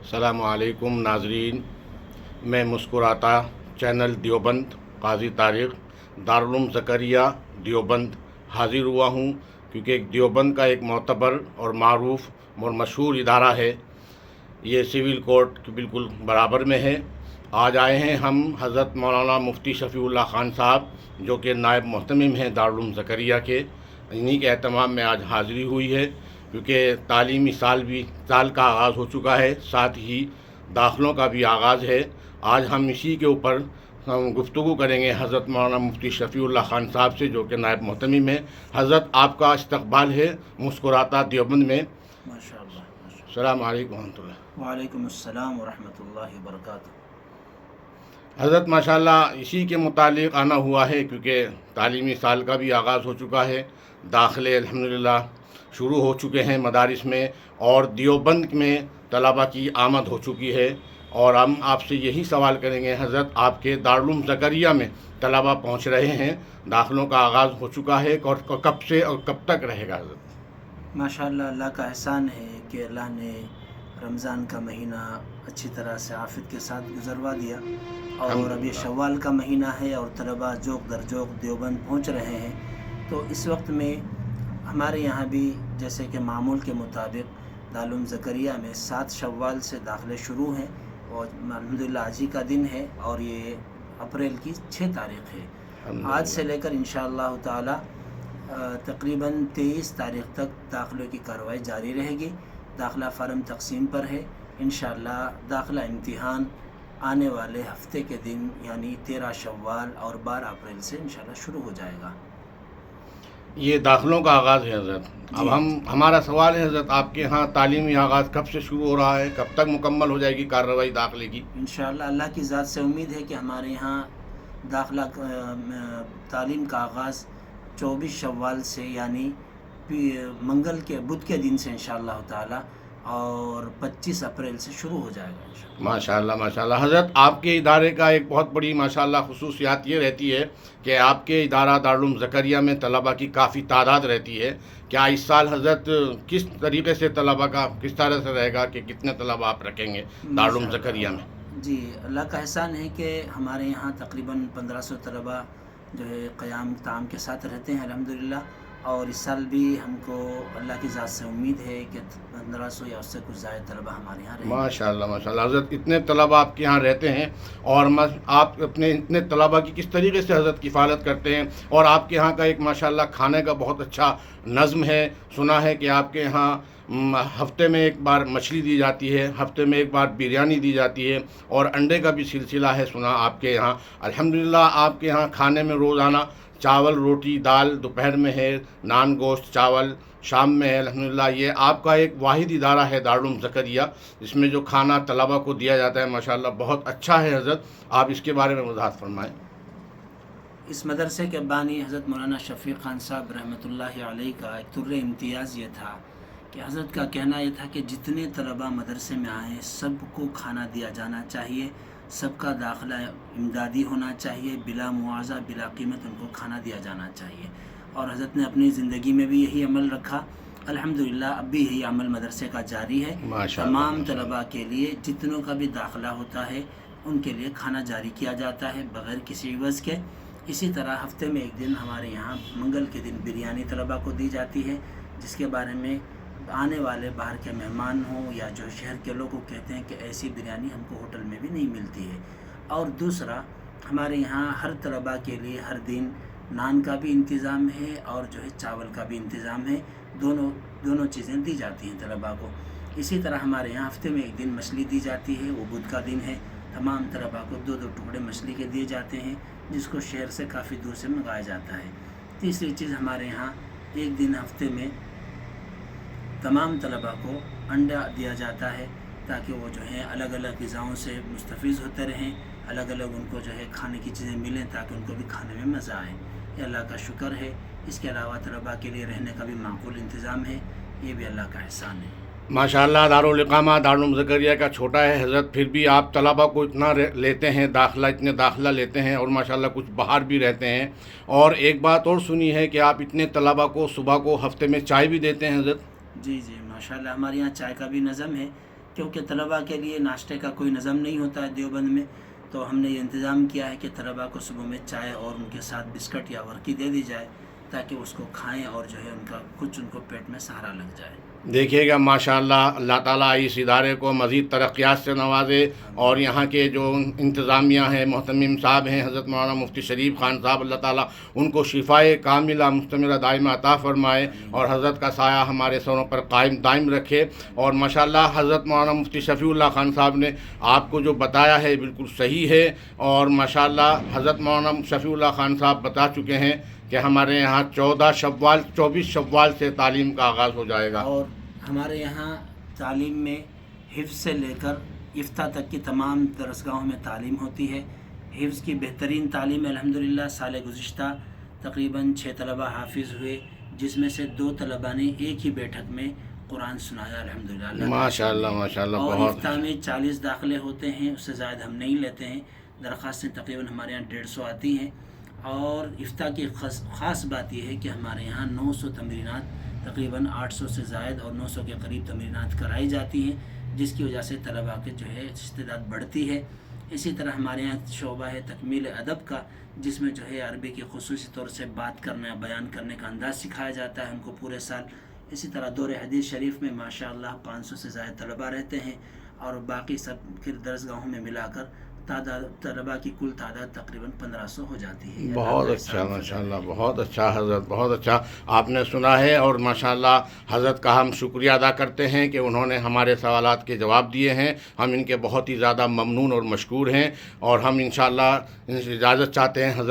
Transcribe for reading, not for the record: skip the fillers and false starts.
السلام علیکم ناظرین، میں مسکراتا چینل دیوبند قاضی طارق دارالعلوم زکریا دیوبند حاضر ہوا ہوں، کیونکہ دیوبند کا ایک معتبر اور معروف اور مشہور ادارہ ہے۔ یہ سول کورٹ کے بالکل برابر میں ہے۔ آج آئے ہیں ہم حضرت مولانا مفتی شفیع اللہ خان صاحب، جو کہ نائب محتمم ہیں دارالعلوم زکریا کے، انہی کے اہتمام میں آج حاضری ہوئی ہے، کیونکہ تعلیمی سال کا آغاز ہو چکا ہے، ساتھ ہی داخلوں کا بھی آغاز ہے۔ آج ہم اسی کے اوپر گفتگو کریں گے حضرت مولانا مفتی شفیع اللہ خان صاحب سے، جو کہ نائب محتمم ہیں۔ حضرت، آپ کا استقبال ہے مسکراتا دیوبند میں۔ ماشاء اللہ ماشاء السلام علیکم ورحمۃ اللہ۔ اللہ۔ وعلیکم السلام ورحمۃ اللہ وبرکاتہ۔ حضرت ماشاءاللہ اسی کے متعلق آنا ہوا ہے، کیونکہ تعلیمی سال کا بھی آغاز ہو چکا ہے، داخلے الحمدللہ شروع ہو چکے ہیں مدارس میں، اور دیوبند میں طلبہ کی آمد ہو چکی ہے۔ اور ہم آپ سے یہی سوال کریں گے حضرت، آپ کے دارالعلوم زکریا میں طلبہ پہنچ رہے ہیں، داخلوں کا آغاز ہو چکا ہے، اور کب سے اور کب تک رہے گا حضرت؟ ماشاء اللہ، اللہ کا احسان ہے کہ اللہ نے رمضان کا مہینہ اچھی طرح سے عافیت کے ساتھ گزروا دیا، اور ابھی شوال کا مہینہ ہے اور طلبہ جوق در جوق دیوبند پہنچ رہے ہیں۔ تو اس وقت میں ہمارے یہاں بھی جیسے کہ معمول کے مطابق دارالعلوم زکریا میں 7 شوال سے داخلے شروع ہیں، اور الحمدللہ آج ہی کا دن ہے، اور یہ اپریل کی 6 تاریخ ہے۔ آج سے لے کر انشاءاللہ تعالی تقریباً 23 تاریخ تک داخلے کی کارروائی جاری رہے گی۔ داخلہ فارم تقسیم پر ہے۔ انشاءاللہ داخلہ امتحان آنے والے ہفتے کے دن یعنی 13 شوال اور 12 اپریل سے انشاءاللہ شروع ہو جائے گا۔ یہ داخلوں کا آغاز ہے حضرت۔ اب ہمارا سوال ہے حضرت، آپ کے ہاں تعلیمی آغاز کب سے شروع ہو رہا ہے، کب تک مکمل ہو جائے گی کارروائی داخلے کی؟ انشاءاللہ اللہ کی ذات سے امید ہے کہ ہمارے یہاں داخلہ تعلیم کا آغاز 24 شوال سے یعنی منگل کے بدھ کے دن سے انشاءاللہ تعالی، اور 25 اپریل سے شروع ہو جائے گا انشاءاللہ۔ ماشاءاللہ ماشاءاللہ حضرت، آپ کے ادارے کا ایک بہت بڑی ماشاءاللہ خصوصیات یہ رہتی ہے کہ آپ کے ادارہ دارالعلوم زکریا میں طلبہ کی کافی تعداد رہتی ہے۔ کیا اس سال حضرت کس طریقے سے طلبہ کا کس طرح سے رہے گا کہ کتنے طلبہ آپ رکھیں گے دارالعلوم زکریا میں؟ جی، اللہ کا احسان ہے کہ ہمارے یہاں تقریباً 1500 طلبہ جو ہے قیام تام کے ساتھ رہتے ہیں الحمدللہ، اور اس سال بھی ہم کو اللہ کی ذات سے امید ہے کہ 1500 یا اس سے کچھ زائد طلبہ ہمارے یہاں رہیں گے۔ ماشاءاللہ ماشاءاللہ حضرت، اتنے طلبہ آپ کے یہاں رہتے ہیں، اور آپ اپنے اتنے طلبہ کی کس طریقے سے حضرت کفالت کرتے ہیں؟ اور آپ کے یہاں کا ایک ماشاءاللہ کھانے کا بہت اچھا نظم ہے، سنا ہے کہ آپ کے یہاں ہفتے میں ایک بار مچھلی دی جاتی ہے، ہفتے میں ایک بار بریانی دی جاتی ہے، اور انڈے کا بھی سلسلہ ہے سنا آپ کے یہاں۔ الحمدللہ آپ کے یہاں کھانے میں روزانہ چاول روٹی دال، دوپہر میں ہے نان گوشت چاول، شام میں ہے الحمدللہ۔ یہ آپ کا ایک واحد ادارہ ہے دارالعلوم زکریا جس میں جو کھانا طلبہ کو دیا جاتا ہے ماشاءاللہ بہت اچھا ہے حضرت۔ آپ اس کے بارے میں وضاحت فرمائیں۔ اس مدرسے کے بانی حضرت مولانا شفیع خان صاحب رحمۃ اللہ علیہ کا ایک طر امتیاز یہ تھا کہ حضرت کا کہنا یہ تھا کہ جتنے طلبہ مدرسے میں آئیں سب کو کھانا دیا جانا چاہیے، سب کا داخلہ امدادی ہونا چاہیے، بلا معاوضہ بلا قیمت ان کو کھانا دیا جانا چاہیے۔ اور حضرت نے اپنی زندگی میں بھی یہی عمل رکھا، الحمدللہ اب بھی یہی عمل مدرسے کا جاری ہے۔ تمام طلبہ کے لیے جتنوں کا بھی داخلہ ہوتا ہے ان کے لیے کھانا جاری کیا جاتا ہے بغیر کسی عوض کے۔ اسی طرح ہفتے میں ایک دن ہمارے یہاں منگل کے دن بریانی طلبہ کو دی جاتی ہے، جس کے بارے میں آنے والے باہر کے مہمان ہوں یا جو شہر کے لوگ کو کہتے ہیں کہ ایسی بریانی ہم کو ہوٹل میں بھی نہیں ملتی ہے۔ اور دوسرا، ہمارے یہاں ہر طلبہ کے لیے ہر دن نان کا بھی انتظام ہے اور جو ہے چاول کا بھی انتظام ہے، دونوں چیزیں دی جاتی ہیں طلبہ کو۔ اسی طرح ہمارے یہاں ہفتے میں ایک دن مچھلی دی جاتی ہے، وہ بدھ کا دن ہے، تمام طلبہ کو 2 ٹکڑے مچھلی کے دیے جاتے ہیں، جس کو شہر سے کافی دور سے منگایا جاتا ہے۔ تیسری چیز، ہمارے یہاں ایک دن ہفتے میں تمام طلبہ کو انڈا دیا جاتا ہے تاکہ وہ جو ہے الگ الگ غذاؤں سے مستفیض ہوتے رہیں، الگ الگ ان کو جو ہے کھانے کی چیزیں ملیں تاکہ ان کو بھی کھانے میں مزہ آئے۔ یہ اللہ کا شکر ہے۔ اس کے علاوہ طلبہ کے لیے رہنے کا بھی معقول انتظام ہے، یہ بھی اللہ کا احسان ہے۔ ماشاءاللہ دارالاقامہ دارالعلوم زکریا کا چھوٹا ہے حضرت، پھر بھی آپ طلبہ کو اتنا لیتے ہیں اتنے داخلہ لیتے ہیں، اور ماشاءاللہ کچھ باہر بھی رہتے ہیں۔ اور ایک بات اور سنی ہے کہ آپ اتنے طلبہ کو صبح کو ہفتے میں چائے بھی دیتے ہیں حضرت؟ جی ماشاءاللہ ہمارے یہاں چائے کا بھی نظم ہے کیونکہ طلباء کے لیے ناشتے کا کوئی نظم نہیں ہوتا ہے دیوبند میں، تو ہم نے یہ انتظام کیا ہے کہ طلباء کو صبح میں چائے اور ان کے ساتھ بسکٹ یا ورقی دے دی جائے تاکہ اس کو کھائیں اور جو ہے ان کا کچھ ان کو پیٹ میں سہارا لگ جائے۔ دیکھیے گا ماشاءاللہ، اللہ تعالیٰ اس ادارے کو مزید ترقیات سے نوازے، اور یہاں کے جو انتظامیہ ہیں، محتمم صاحب ہیں حضرت مولانا مفتی شریف خان صاحب، اللہ تعالیٰ ان کو شفائے کاملہ مستمرہ دائمہ عطا فرمائے، اور حضرت کا سایہ ہمارے سروں پر قائم دائم رکھے۔ اور ماشاءاللہ حضرت مولانا مفتی شفیع اللہ خان صاحب نے آپ کو جو بتایا ہے بالکل صحیح ہے، اور ماشاءاللہ حضرت مولانا شفیع اللہ خان صاحب بتا چکے ہیں کہ ہمارے یہاں 24 شوال سے تعلیم کا آغاز ہو جائے گا، اور ہمارے یہاں تعلیم میں حفظ سے لے کر افتاء تک کی تمام درسگاہوں میں تعلیم ہوتی ہے۔ حفظ کی بہترین تعلیم الحمدللہ سال گزشتہ تقریباً 6 طلباء حافظ ہوئے، جس میں سے 2 طلباء نے ایک ہی بیٹھک میں قرآن سنایا الحمدللہ۔ ماشاءاللہ ماشاءاللہ، اور بہت افتاء میں 40 داخلے ہوتے ہیں، اس سے زائد ہم نہیں لیتے ہیں، درخواستیں تقریباً ہمارے یہاں 150 آتی ہیں۔ اور افتاء کی خاص بات یہ ہے کہ ہمارے یہاں 900 تمرینات تقریباً 800 سے زائد اور 900 کے قریب تمرینات کرائی جاتی ہیں، جس کی وجہ سے طلباء کے جو ہے استعداد بڑھتی ہے۔ اسی طرح ہمارے یہاں شعبہ ہے تکمیل ادب کا، جس میں جو ہے عربی کی خصوصی طور سے بات کرنا، بیان کرنے کا انداز سکھایا جاتا ہے ان کو پورے سال۔ اسی طرح دور حدیث شریف میں ماشاءاللہ 500 سے زائد طلباء رہتے ہیں، اور باقی سب کے درسگاہوں میں ملا کر طلباء کی کل تعداد تقریباً 1500 ہو جاتی ہے۔ بہت اچھا ماشاءاللہ، بہت اچھا حضرت، بہت اچھا آپ نے سنا ہے، اور ماشاءاللہ حضرت کا ہم شکریہ ادا کرتے ہیں کہ انہوں نے ہمارے سوالات کے جواب دیے ہیں، ہم ان کے بہت ہی زیادہ ممنون اور مشکور ہیں، اور ہم انشاءاللہ اجازت چاہتے ہیں حضرت